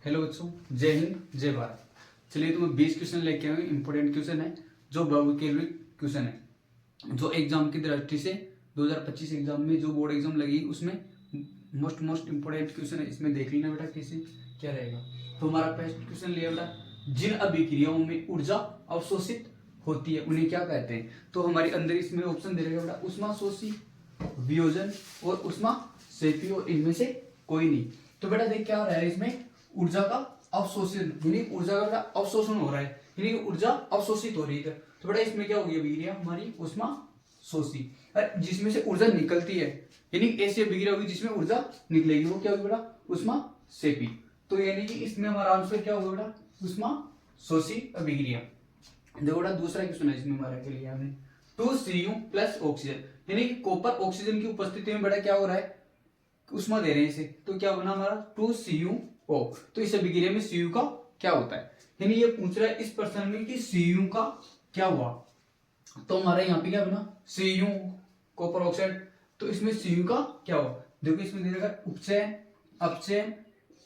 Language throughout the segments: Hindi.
हेलो बच्चों, जय हिंद जय भारत। चलिए तो मैं 20 क्वेश्चन लेके आया हूँ। इंपॉर्टेंट क्वेश्चन है जो वोकेबलरी क्वेश्चन है जो एग्जाम की दृष्टि से 2025 एग्जाम में जो बोर्ड एग्जाम लगी उसमें मोस्ट इंपॉर्टेंट क्वेश्चन है। इसमें देख लेना बेटा कैसे क्या रहेगा। तो हमारा फर्स्ट क्वेश्चन लिया बेटा, जिन अभिक्रियाओं में ऊर्जा अवशोषित होती है उन्हें क्या कहते हैं। तो हमारे अंदर इसमें ऑप्शन दे रहेगा बेटा उष्माशोषी, वियोजन और उष्माक्षेपी, और इनमें से कोई नहीं। तो बेटा देख क्या हो रहा है, इसमें ऊर्जा का अवशोषण यानी ऊर्जा का अवशोषण हो रहा है, यानी ऊर्जा अवशोषित हो रही है। तो बेटा इसमें क्या होगी अभिक्रिया हमारी उष्माशोषी, जिसमें से ऊर्जा निकलती है यानी ऐसी अभिक्रिया होगी जिसमें ऊर्जा निकलेगी वो क्या होगी बेटा उष्माक्षेपी। तो यानी कि इसमें हमारा आंसर क्या होगा बेटा उष्माशोषी अभिक्रिया। देखो बेटा दूसरा क्वेश्चन है इसमें हमारा के लिए हमने 2Cu प्लस ऑक्सीजन, यानी कि कॉपर ऑक्सीजन की उपस्थिति में बेटा क्या हो रहा है उष्मा दे रहे हैं इसे। तो क्या बना हमारा 2Cu। तो इस अभिक्रिया में Cu का क्या होता है, यानी ये पूछ रहा है इस प्रश्न में कि Cu का क्या हुआ। तो हमारा यहाँ पे क्या बना Cu कॉपर ऑक्साइड, तो इसमें Cu का क्या हुआ। देखो इसमें दे रखा उपचयन अपचयन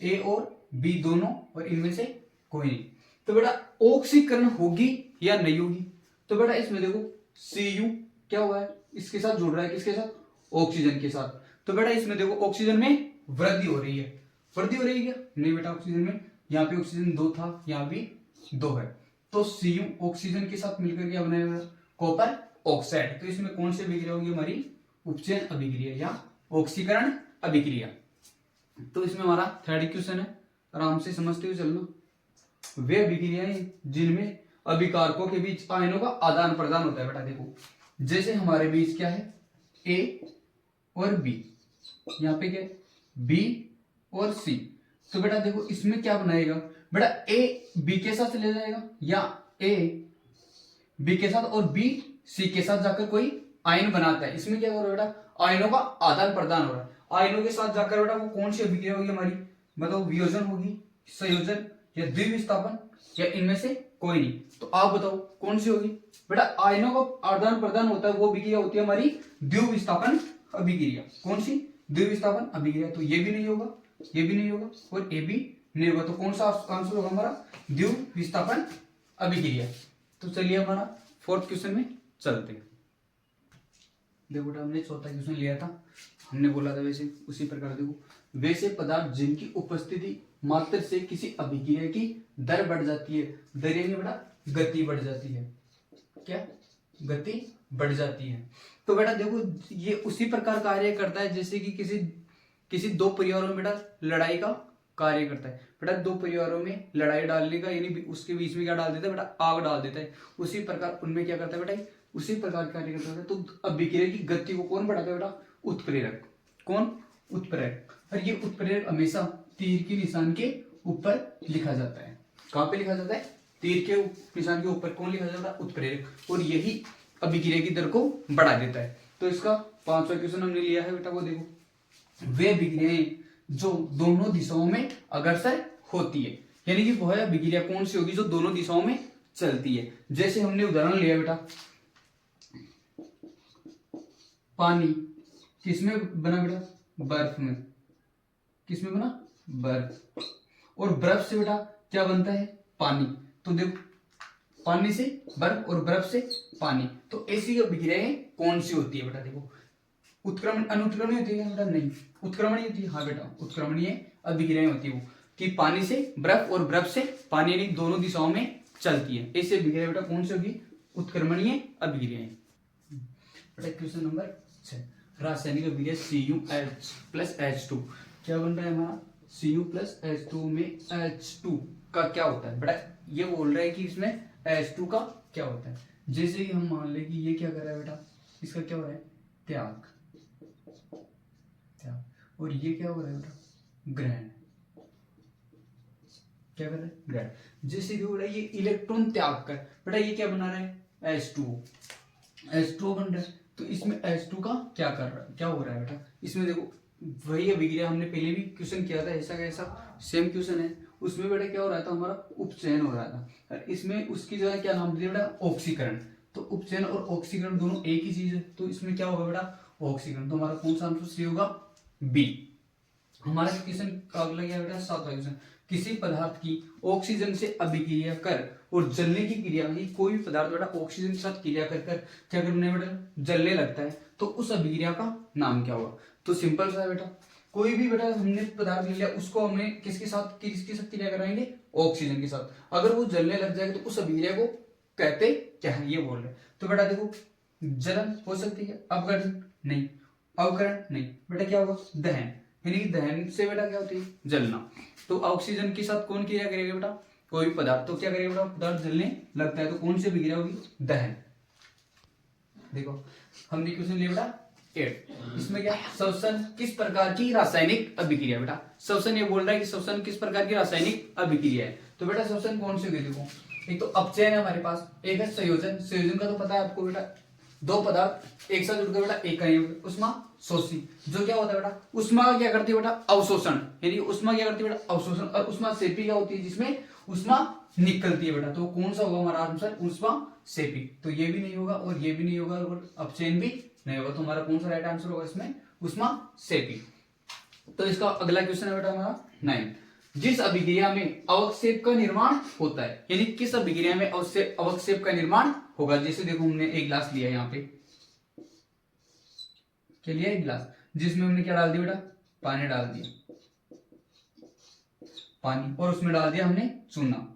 ए और बी दोनों, और इनमें से कोई नहीं। तो बेटा ऑक्सीकरण होगी या नहीं होगी। तो बेटा इसमें देखो Cu क्या हुआ है इसके साथ जुड़ रहा है, किसके साथ ऑक्सीजन के साथ। तो बेटा इसमें देखो ऑक्सीजन में वृद्धि हो रही है, वृद्धि हो रही है क्या नहीं बेटा ऑक्सीजन में, यहाँ पे ऑक्सीजन 2 था यहाँ भी 2 है। तो Cu ऑक्सीजन के साथ मिलकर क्या बनाएगा कॉपर ऑक्साइड। तो इसमें कौन सी अभिक्रिया होगी हमारी उपचयन अभिक्रिया या ऑक्सीकरण अभिक्रिया। तो इसमें हमारा थर्ड क्वेश्चन है, आराम से समझते हुए चलना। वे अभिक्रियाएं जिनमें अभिकारकों के बीच आयनों का आदान प्रदान होता है। बेटा देखो जैसे हमारे बीच क्या है ए और बी, यहाँ पे क्या है बी और सी। तो बेटा देखो इसमें क्या बनाएगा बेटा ए बी के साथ चले जाएगा या ए बी के साथ और बी सी के साथ जाकर कोई आयन बनाता है। इसमें क्या हो रहा है बेटा आयनों का आदान प्रदान हो रहा है। आयनों के साथ जाकर बेटा वो कौन सी अभिक्रिया होगी हमारी, मतलब वियोजन होगी, संयोजन या द्विविस्थापन, या इनमें से कोई नहीं। तो आप बताओ कौन सी होगी बेटा आयनों का आदान प्रदान होता है वो अभिक्रिया होती है हमारी द्विविस्थापन अभिक्रिया। कौन सी द्विविस्थापन अभिक्रिया। तो ये भी नहीं होगा, ये भी नहीं होगा और ये भी नहीं होगा। तो कौन सा आंसर होगा हमारा द्विविस्थापन अभिक्रिया। तो चलिए हमारा फोर्थ क्वेश्चन में चलते हैं। देखो बेटा हमने चौथा क्वेश्चन लिया था, हमने बोला था वैसे उसी प्रकार देखो वैसे पदार्थ जिनकी उपस्थिति मात्र से किसी अभिक्रिया की दर बढ़ जाती है, दर यानी बेटा गति बढ़ जाती है, क्या गति बढ़ जाती है। तो बेटा देखो ये उसी प्रकार कार्य करता है जैसे कि किसी दो परिवारों में बेटा लड़ाई का कार्य करता है। बेटा दो परिवारों में लड़ाई डालने का यानी उसके बीच में क्या डाल देता है बेटा आग डाल देता है। उसी प्रकार उनमें क्या करता है बेटा उसी प्रकार कार्य करता है। तो अभिक्रिया की गति को कौन बढ़ाता है बेटा उत्प्रेरक। कौन उत्प्रेरक। और ये उत्प्रेरक हमेशा तीर के निशान के ऊपर लिखा जाता है। कहां पे लिखा जाता है तीर के निशान के ऊपर। कौन लिखा जाता है उत्प्रेरक, और यही अभिक्रिया की दर को बढ़ा देता है। तो इसका पांचवा क्वेश्चन हमने लिया है बेटा वो देखो वे अभिक्रियाएं जो दोनों दिशाओं में अग्रसर होती है, यानी कि वह अभिक्रिया कौन सी होगी जो दोनों दिशाओं में चलती है। जैसे हमने उदाहरण लिया बेटा पानी किसमें बना बेटा बर्फ में, किसमें बना बर्फ, और बर्फ से बेटा क्या बनता है पानी। तो देखो पानी से बर्फ और बर्फ से पानी। तो ऐसी अभिक्रियाएं कौन सी होती है बेटा देखो उत्क्रमण अनुत्क्रमणीय होती है बेटा नहीं उत्क्रमणीय होती है। हाँ बेटा उत्क्रमणीय अभिक्रियाएं होती है वो कि पानी से बर्फ और बर्फ से पानी यानी दोनों दिशाओं में चलती है। ऐसी अभिक्रिया बेटा कौन सी होगी उत्क्रमणीय अभिक्रियाएं। बेटा क्वेश्चन नंबर 6 रासायनिक अभिक्रिया CuH प्लस H2 क्या बन रहा है हमारा Cu प्लस H2 में H2 का क्या होता है। बेटा ये बोल रहा है कि इसमें H2 का क्या होता है। जैसे कि हम मान ले कि ये क्या कर रहा है बेटा इसका क्या हो रहा है त्याग, और ये क्या हो रहा है बेटा ग्रहण, क्या कर रहा है ग्रहण। जैसे कि हो रहा है ये इलेक्ट्रॉन त्याग कर बेटा ये क्या बना रहा है H2O बन रहा है। तो इसमें H2 का क्या कर रहा है क्या हो रहा है बेटा इसमें देखो वही अभिक्रिया हमने पहले भी क्वेश्चन किया था ऐसा का ऐसा सेम क्वेश्चन है। उसमें बेटा क्या हो रहा था हमारा उपचयन हो रहा था, इसमें उसकी जो है क्या नाम दिया बेटा ऑक्सीकरण। तो उपचयन और ऑक्सीकरण दोनों एक ही चीज है। तो इसमें क्या होगा बेटा ऑक्सीकरण। तो हमारा कौन सा आंसर सही होगा बी। हमारा क्वेश्चन अगला क्या बेटा सातवां क्वेश्चन किसी पदार्थ की ऑक्सीजन से अभिक्रिया कर और जलने की क्रिया में कोई भी पदार्थ बेटा ऑक्सीजन के साथ क्रिया कर कर क्या करने बेटा जलने लगता है तो उस अभिक्रिया का नाम क्या होगा। तो सिंपल सा है बेटा, कोई भी बेटा हमने पदार्थ ले लिया उसको हमने किसके साथ क्रिया कराएंगे, ऑक्सीजन के साथ। अगर वो जलने लग जाएगा तो उस अभिक्रिया को कहते क्या है ये बोल रहे। तो बेटा देखो जलन हो सकती है, अपघटन नहीं, अवकरण नहीं, बेटा क्या होगा दहन, यानी दहन से बेटा क्या होती है जलना। तो ऑक्सीजन के साथ कौन क्रिया करेगा बेटा, कोई भी पदार्थ, तो क्या करेगा बेटा पदार्थ जलने लगता है तो कौन सी अभिक्रिया होगी, दहन। देखो हमने क्वेश्चन लिया बेटा 8, इसमें क्या श्वसन किस प्रकार की रासायनिक अभिक्रिया, बेटा श्वसन ये बोल रहा है कि श्वसन किस प्रकार की रासायनिक अभिक्रिया है। तो बेटा श्वसन कौन सी होगी, देखो एक तो अपचयन है हमारे पास, एक है संयोजन, संयोजन का तो पता है आपको बेटा, दो पदार्थ एक साथ जुड़कर बेटा एक का उष्मा शोषी, जो क्या होता है बेटा उष्मा क्या करती है बेटा अवशोषण, यानी उष्मा क्या करती है बेटा अवशोषण, और उष्मा सेपी क्या होती है जिसमें उष्मा निकलती है बेटा। तो कौन सा होगा हमारा आंसर उष्मा सेपी। तो ये भी नहीं होगा और ये भी नहीं होगा और अपचयन भी नहीं होगा, तो हमारा कौन सा राइट आंसर होगा इसमें उष्मा सेपी। तो इसका अगला क्वेश्चन है बेटा हमारा 9, जिस अभिक्रिया में अवक्षेप का निर्माण होता है, यानी किस अभिक्रिया में अवक्षेप का निर्माण होगा। जैसे देखो हमने एक गिलास लिया यहाँ पे, क्या लिया एक गिलास, जिसमें हमने क्या डाल दिया बेटा पानी डाल दिया, पानी, और उसमें डाल दिया हमने चूना।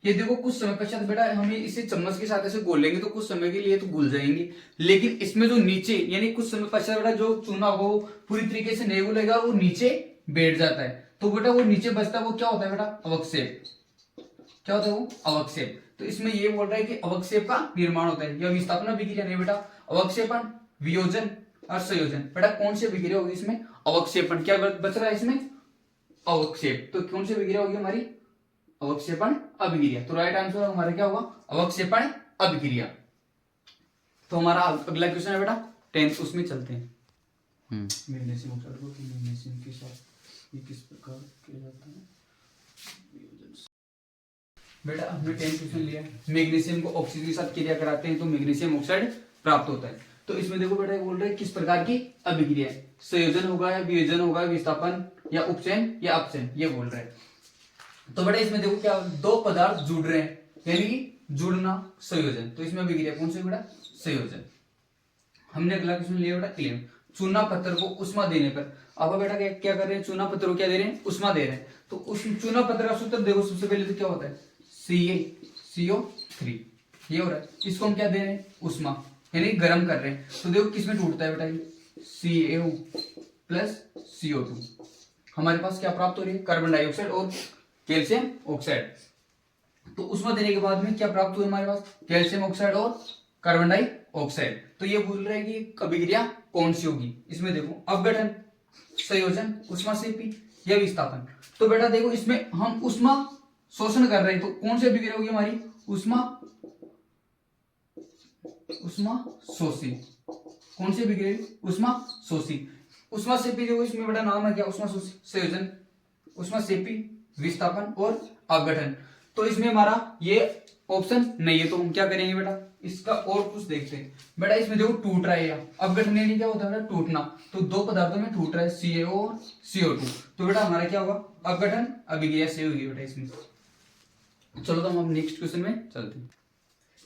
ये देखो कुछ समय पश्चात बेटा हमें इसे चम्मच के साथ ऐसे घोलेंगे तो कुछ समय के लिए तो घुल जाएंगे, लेकिन इसमें जो नीचे यानी कुछ समय पश्चात बेटा जो चूना हो पूरी तरीके से नहीं घुलेगा, वो नीचे बैठ जाता है, तो बेटा वो नीचे बचता है वो क्या होता है बेटा अवक्षेप, क्या होता है वो अवक्षेप। तो इसमें ये बोल रहा है कि अवक्षेप का निर्माण होता है, यह विस्थापन अभिक्रिया नहीं बेटा, अवक्षेपण, वियोजन और संयोजन। बेटा कौन सी अभिक्रिया होगी इसमें अवक्षेपण, क्या बच रहा है इसमें अवक्षेप, तो कौन सी अभिक्रिया होगी हमारी अवक्षेपण अभिक्रिया। तो राइट आंसर हमारा क्या होगा अवक्षेपण अभिक्रिया। तो हमारा अगला क्वेश्चन है बेटा 10, उसमें चलते हैं। मैग्नीशियम ऑक्साइड को मैग्नीशियम के साथ ये किस प्रकार किया जाता है, बेटा हमने 10 क्वेश्चन लिया है, मैग्नीशियम को ऑक्सीजन के साथ क्रिया कराते हैं तो मैग्नीशियम ऑक्साइड प्राप्त होता है। तो इसमें देखो बेटा बोल रहे हैं किस प्रकार की अभिक्रिया है, संयोजन होगा या वियोजन होगा, विस्थापन या उपचयन या अपचयन, ये बोल रहे हैं। तो बेटा इसमें देखो क्या दो पदार्थ जुड़ रहे हैं, यानी कि जुड़ना संयोजन, तो इसमें अभिक्रिया कौन सी बेटा संयोजन। हमने अगला क्वेश्चन लिया बेटा 11, चूना पत्थर को उष्मा देने पर, अब बेटा क्या कर रहे हैं चूना पत्थर को क्या दे रहे हैं उष्मा दे रहे हैं। तो उस चूना पत्थर का सूत्र देखो सबसे पहले तो क्या होता है CaCO3, ये हो रहा है, इसको हम क्या दे रहे हैं उष्मा यानी गर्म कर रहे हैं। तो देखो किसमें टूटता है बेटा ये CaO प्लस CO2, हमारे पास क्या प्राप्त हो रही है कार्बन डाइऑक्साइड और कैल्शियम ऑक्साइड। तो उष्मा देने के बाद में क्या प्राप्त हुआ हमारे पास कैल्शियम ऑक्साइड और कार्बन डाइऑक्साइड। तो ये बोल रहे हैं कि अभिक्रिया कौन सी होगी, इसमें देखो अपघटन, संयोजन, उष्मा सेपी या विस्थापन। तो बेटा देखो इसमें हम उष्मा शोषण कर रहे हैं, तो कौन सी अभिक्रिया होगी हमारी उष्मा शोषी, कौन सी अभिक्रिया उष्मा शोषी। उष्मा सेपी देखो इसमें बेटा नाम है क्या उष्मा शोषी, संयोजन, उष्मा सेपी, विस्थापन और अपघटन। तो इसमें हमारा ये ऑप्शन नहीं है, तो हम क्या करेंगे बेटा इसका और कुछ देखते हैं। बेटा इसमें देखो टूट रहा है, अपघटन यानी क्या होता है बेटा टूटना, तो दो पदार्थों में टूट रहा है CaO और CO2, तो बेटा हमारा क्या होगा अपघटन अभिक्रिया से होगी बेटा इसमें। चलो तो हम नेक्स्ट क्वेश्चन में चलते हैं।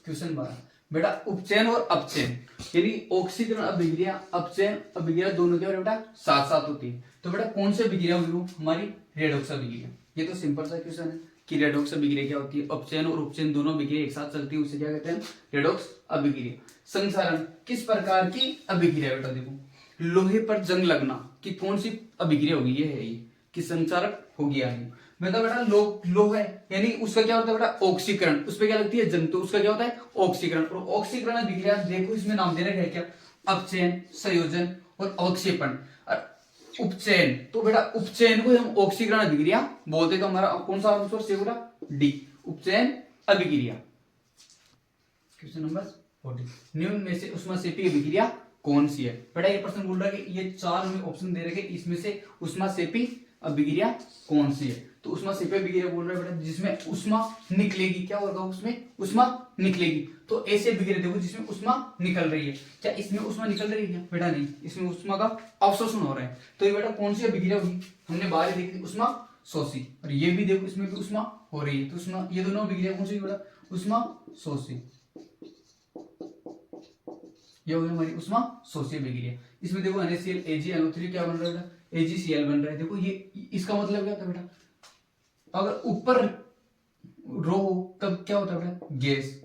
क्वेश्चन 12 बेटा उपचयन और अपचयन, यानी ऑक्सीकरण अभिक्रिया अपचयन अभिक्रिया दोनों क्या बेटा साथ साथ होती है। तो बेटा कौन सी अभिक्रिया होगी हमारी रेडॉक्स अभिक्रिया। ये तो सिंपल सा क्वेश्चन है कि रेडॉक्स अभिक्रिया क्या होती है, अपचयन और उपचयन दोनों अभिक्रिया एक साथ चलती है, उसे क्या कहते हैं रेडॉक्स अभिक्रिया। संक्षारण किस प्रकार की अभिक्रिया बेटा देखो लोहे पर जंग लगना कि कौन सी अभिक्रिया होगी, ये है ये कि संचारक हो गया है। मतलब बेटा लोह है यानी उसका क्या होता है बेटा ऑक्सीकरण, उस पर क्या लगती है जंग, तो उसका क्या होता है ऑक्सीकरण। और ऑक्सीकरण अभिक्रिया देखो इसमें नाम दे रखा है क्या अपचयन, संयोजन और अवक्षेपण। उपचयन तो बेटा उपचयन को हम ऑक्सीकरण अभिक्रिया बोलते, तो हमारा कौन सा आंसर से होगा डी उपचयन अभिक्रिया। क्वेश्चन नंबर 40 निम्न में से उष्मासेपी अभिक्रिया कौन सी है। बेटा ये प्रश्न बोल रहा है कि ये चार हमें ऑप्शन दे रखे, इसमें से उष्मासेपी अभिक्रिया कौन सी है। तो उष्मासेपी अभिक्रिया बोल रहा है बेटा जिसमें उष्मा निकलेगी, क्या होगा उसमें उष्मा निकलेगी। तो ऐसे अभिक्रिया देखो जिसमें उष्मा निकल रही है। क्या इसमें उष्मा निकल रही है क्या? बेटा नहीं, इसमें उष्मा का अवशोषण हो रहा है। तो ये बेटा कौन सी अभिक्रिया होगी? हमने बाहर देखी थी उष्मा शोषी, और ये भी देखो इसमें भी उष्मा हो रही है। तो उष्मा, ये दोनों अभिक्रिया कौन सी बेटा? उष्मा शोषी। ये हो गई हमारी उष्मा शोषी अभिक्रिया। इसमें देखो NaCl AgNO3 क्या बन रहा है बेटा? AgCl बन रहा है। देखो ये इसका मतलब क्या था बेटा? अगर ऊपर रो हो तब क्या होता है बेटा? गैस।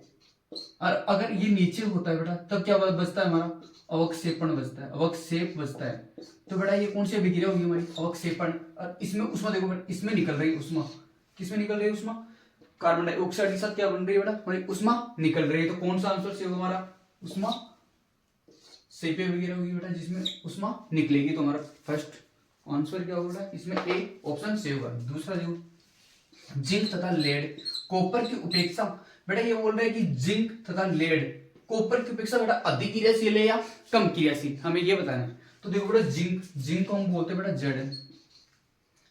और अगर ये नीचे होता है बेटा तब क्या बचता है हमारा? अवक्षेपण बचता है, अवक्षेप बचता है। तो बेटा ये कौन सी अभिक्रिया होगी हमारी? अवक्षेपण। और इसमें उष्मा देखो बेटा, इसमें निकल रही है उष्मा। किसमें निकल रही है उष्मा? कार्बन डाइऑक्साइड के साथ क्या बन रही है बेटा? हमारी उष्मा निकल रही है। तो कौन सा आंसर से होगा हमारा? उष्मा सेपी अभिक्रिया होगी बेटा जिसमें उष्मा निकलेगी। तो हमारा फर्स्ट आंसर क्या होगा? इसमें ए ऑप्शन से होगा। दूसरा देखो, जिंक तथा लेड कॉपर की उपेक्षा। बेटा ये बोल रहा है कि जिंक तथा लेड कॉपर की उपेक्षा बेटा अधिक क्रियाशील है या कम क्रियाशील, हमें ये बताना है। तो देखो बेटा जिंक को हम बोलते हैं बेटा Zn,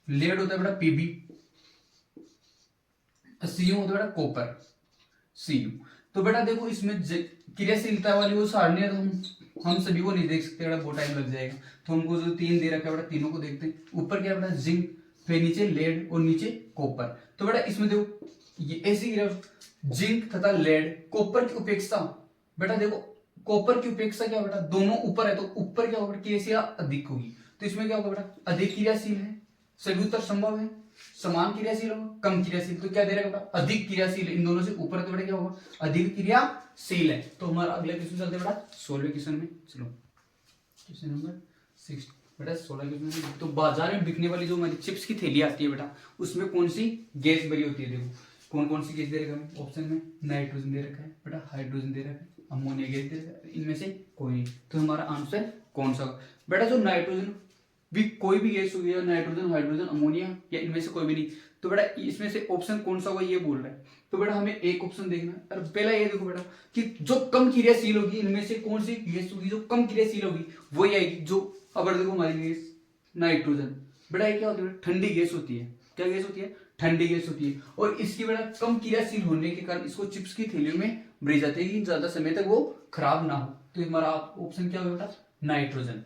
लेड होता है बेटा Pb, Cu होता है बेटा कॉपर Cu। तो बेटा देखो इसमें क्रियाशीलता वाली वो सारणी है, तो हम सभी को नहीं देख सकते बेटा, बहुत टाइम लग जाएगा। तो हमको जो तीन दे रखा है बेटा तीनों को देखते हैं। ऊपर क्या बेटा? जिंक, फिर नीचे लेड और नीचे कॉपर। तो बेटा इसमें देखो ये ऐसी क्रिया, जिंक तथा लेड कॉपर की उपेक्षा। बेटा देखो कॉपर की उपेक्षा क्या बेटा? दोनों ऊपर है तो ऊपर क्या होगा? क्रियाशील अधिक होगी। तो इसमें क्या होगा बेटा? अधिक क्रियाशील है। सभी उत्तर संभव है। समान क्रियाशील होगा, कम क्रियाशील। तो क्या दे रहा है बेटा? अधिक क्रियाशील। इन दोनों से ऊपर तो बेटा क्या होगा? अधिक क्रियाशील है। तो हमारा अगले क्वेश्चन चलते हैं बेटा 16वें क्वेश्चन में। चलो क्वेश्चन नंबर 6 बेटा 16 क्वेश्चन में। तो बाजार में बिकने वाली जो हमारी चिप्स की थैली आती है बेटा, उसमें कौन सी गैस भरी होती है? देखो कौन कौन सी गैस दे रखा है ऑप्शन में? नाइट्रोजन दे रखा है बेटा, हाइड्रोजन दे रखा है, अमोनिया गैस दे रखा है। इनमें से कोई नहीं। तो हमारा आंसर कौन सा होगा बेटा? जो नाइट्रोजन भी, कोई भी गैस होगी, नाइट्रोजन, हाइड्रोजन, अमोनिया, या इनमें से कोई भी नहीं। तो बेटा इसमें से ऑप्शन कौन सा होगा ये बोल रहा है। तो बेटा हमें एक ऑप्शन देखना है। और पहला ये देखो बेटा कि जो कम क्रियाशील होगी इनमें से कौन सी गैस होगी जो कम क्रियाशील होगी, वही आएगी। जो अगर देखो हमारी गैस नाइट्रोजन, बेटा ये क्या होती है? ठंडी गैस होती है। क्या गैस होती है? ठंडी गैस होती है। और इसकी बेटा कम क्रियाशील होने के कारण इसको चिप्स की थैलियों में भरी जाती है कि ज्यादा समय तक वो खराब ना हो। तो हमारा ऑप्शन क्या होगा बेटा? नाइट्रोजन।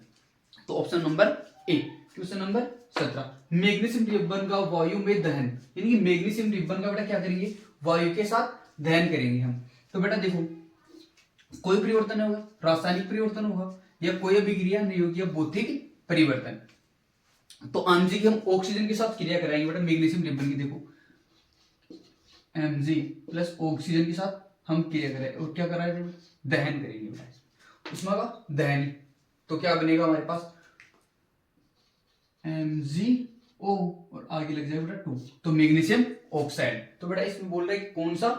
तो option number A. Question number 17, magnesium ribbon का वायु में दहन, यानी कि मैग्नीशियम रिबन का बेटा क्या करेंगे? वायु के साथ दहन करेंगे हम। तो बेटा देखो कोई परिवर्तन होगा, रासायनिक परिवर्तन होगा, या कोई अभिक्रिया नहीं होगी, या भौतिक परिवर्तन। तो Mg की हम ऑक्सीजन के साथ क्रिया कराएंगे बेटा मैग्नीशियम रिबन की। देखो Mg प्लस ऑक्सीजन के साथ हम क्रिया करें और क्या कराएंगे? दहन करेंगे बेटा, उसमें का दहन। तो क्या बनेगा हमारे पास? MgO और आगे लग जाएगा बेटा 2, तो मैग्नीशियम ऑक्साइड। तो बेटा इसमें बोल रहा है कि कौन सा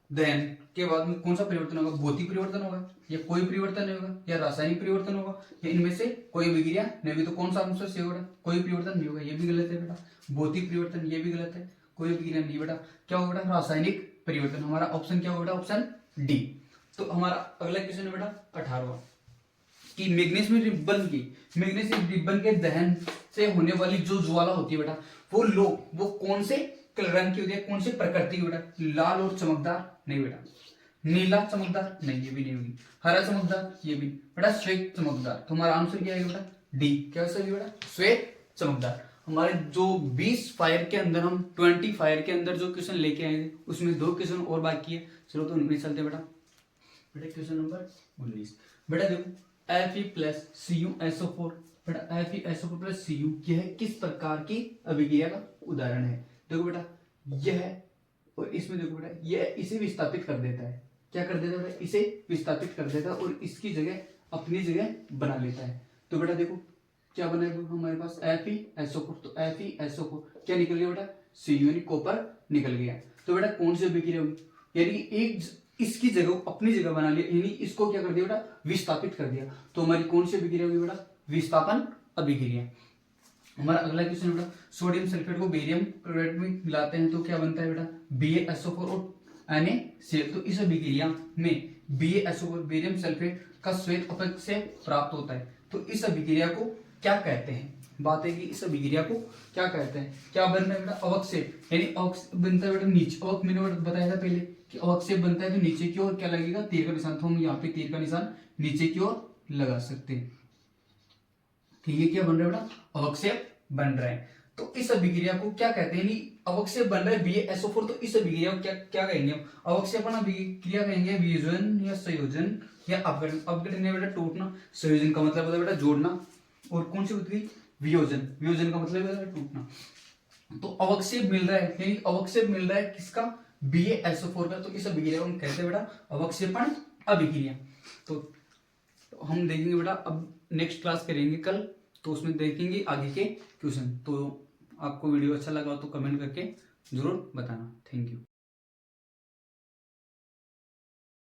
दहन के बाद में कौन सा परिवर्तन होगा? भौतिक परिवर्तन होगा, या कोई परिवर्तन नहीं होगा, या रासायनिक परिवर्तन होगा, या इनमें से कोई अभिक्रिया नहीं होगी। तो कौन सा आंसर से होगा? कोई परिवर्तन नहीं होगा, ये भी गलत है बेटा। भौतिक परिवर्तन, ये भी गलत है। कोई अभिक्रिया नहीं बेटा। क्या होगा बेटा? रासायनिक परिवर्तन। हमारा ऑप्शन क्या होगा? Option D. तो हमारा अगला क्वेश्चन है बेटा 18वां, कि मैग्नीशियम रिबन के दहन से होने वाली जो ज्वाला होती है बेटा, वो कौन से रंग की होती है? कौन से प्रकृति की बेटा? लाल और चमकदार नहीं बेटा, नीला चमकदार नहीं, ये भी नहीं होगी। हरा चमकदार, ये भी बेटा। श्वेत चमकदार। तो हमारा आंसर क्या है बेटा? डी। क्या सही बेटा? श्वेत चमकदार। हमारे जो 20 फायर के अंदर, हम 20 फायर के अंदर जो क्वेश्चन लेके आए थे उसमें 2 क्वेश्चन और बाकी है। चलो तो उनमें चलते बेटा। क्वेश्चन नंबर 19 बेटा देखो, Fe प्लस CuSO4 बेटा, FeSO4 प्लस Cu यह किस प्रकार की अभिक्रिया का उदाहरण है? देखो बेटा यह, और इसमें देखो बेटा यह इसे विस्थापित कर देता है। क्या कर देता है बेटा? इसे विस्थापित कर देता है और इसकी जगह अपनी जगह बना लेता है। तो बेटा देखो क्या बनेगा हमारे पास? FeSO4। तो FeSO4 क्या निकल गया बेटा? Cu यानी कॉपर निकल गया। तो बेटा कौन सी अभिक्रिया होगी? यानी एक इसकी जगह अपनी जगह बना लिया, यानी इसको क्या कर दिया बेटा? विस्थापित कर दिया। तो हमारी कौन सी अभिक्रिया होगी बेटा? विस्थापन अभिक्रिया। हमारा अगला क्वेश्चन बेटा, सोडियम सल्फेट को बेरियम क्लोराइड में मिलाते हैं तो क्या बनता है बेटा? BaSO4 और NaCl। तो इस अभिक्रिया में BaSO4 बेरियम सल्फेट का श्वेत अपक्षय से प्राप्त होता है। तो इस अभिक्रिया को क्या कहते हैं? बात है कि इस अभिक्रिया को क्या कहते हैं? क्या बनता है बेटा? अवक्षेप, यानी बनता है बेटा नीचे। मैंने बताया था पहले कि अवक्षेप बनता है तो नीचे की ओर क्या लगेगा, तीर का निशान। तो हम यहाँ पे तीर का निशान नीचे की ओर लगा सकते हैं कि ये क्या बन रहा है बेटा, अवक्षेप बन रहा है। तो इस अभिक्रिया को क्या कहते हैं, अवक्षेप बन रहा है BaSO4, तो इस अभिक्रिया को क्या क्या कहेंगे हम, अवक्षेपण अभिक्रिया कहेंगे, वियोजन या संयोजन या अपघटन। अपघटन है बेटा टूटना, संयोजन का मतलब होता है बेटा जोड़ना, और कौन सी होती है वियोजन, वियोजन का मतलब है टूटना। तो अवक्षेप मिल रहा है, यानी अवक्षेप मिल रहा है किसका, BaSO4 का, तो इस अभिक्रिया को हम कहते हैं बेटा अवक्षेपण अभिक्रिया। तो हम देखेंगे बेटा, अब नेक्स्ट क्लास करेंगे कल, तो उसमें देखेंगे आगे के क्वेश्चन। तो आपको वीडियो अच्छा लगा तो कमेंट करके जरूर बताना। Thank you.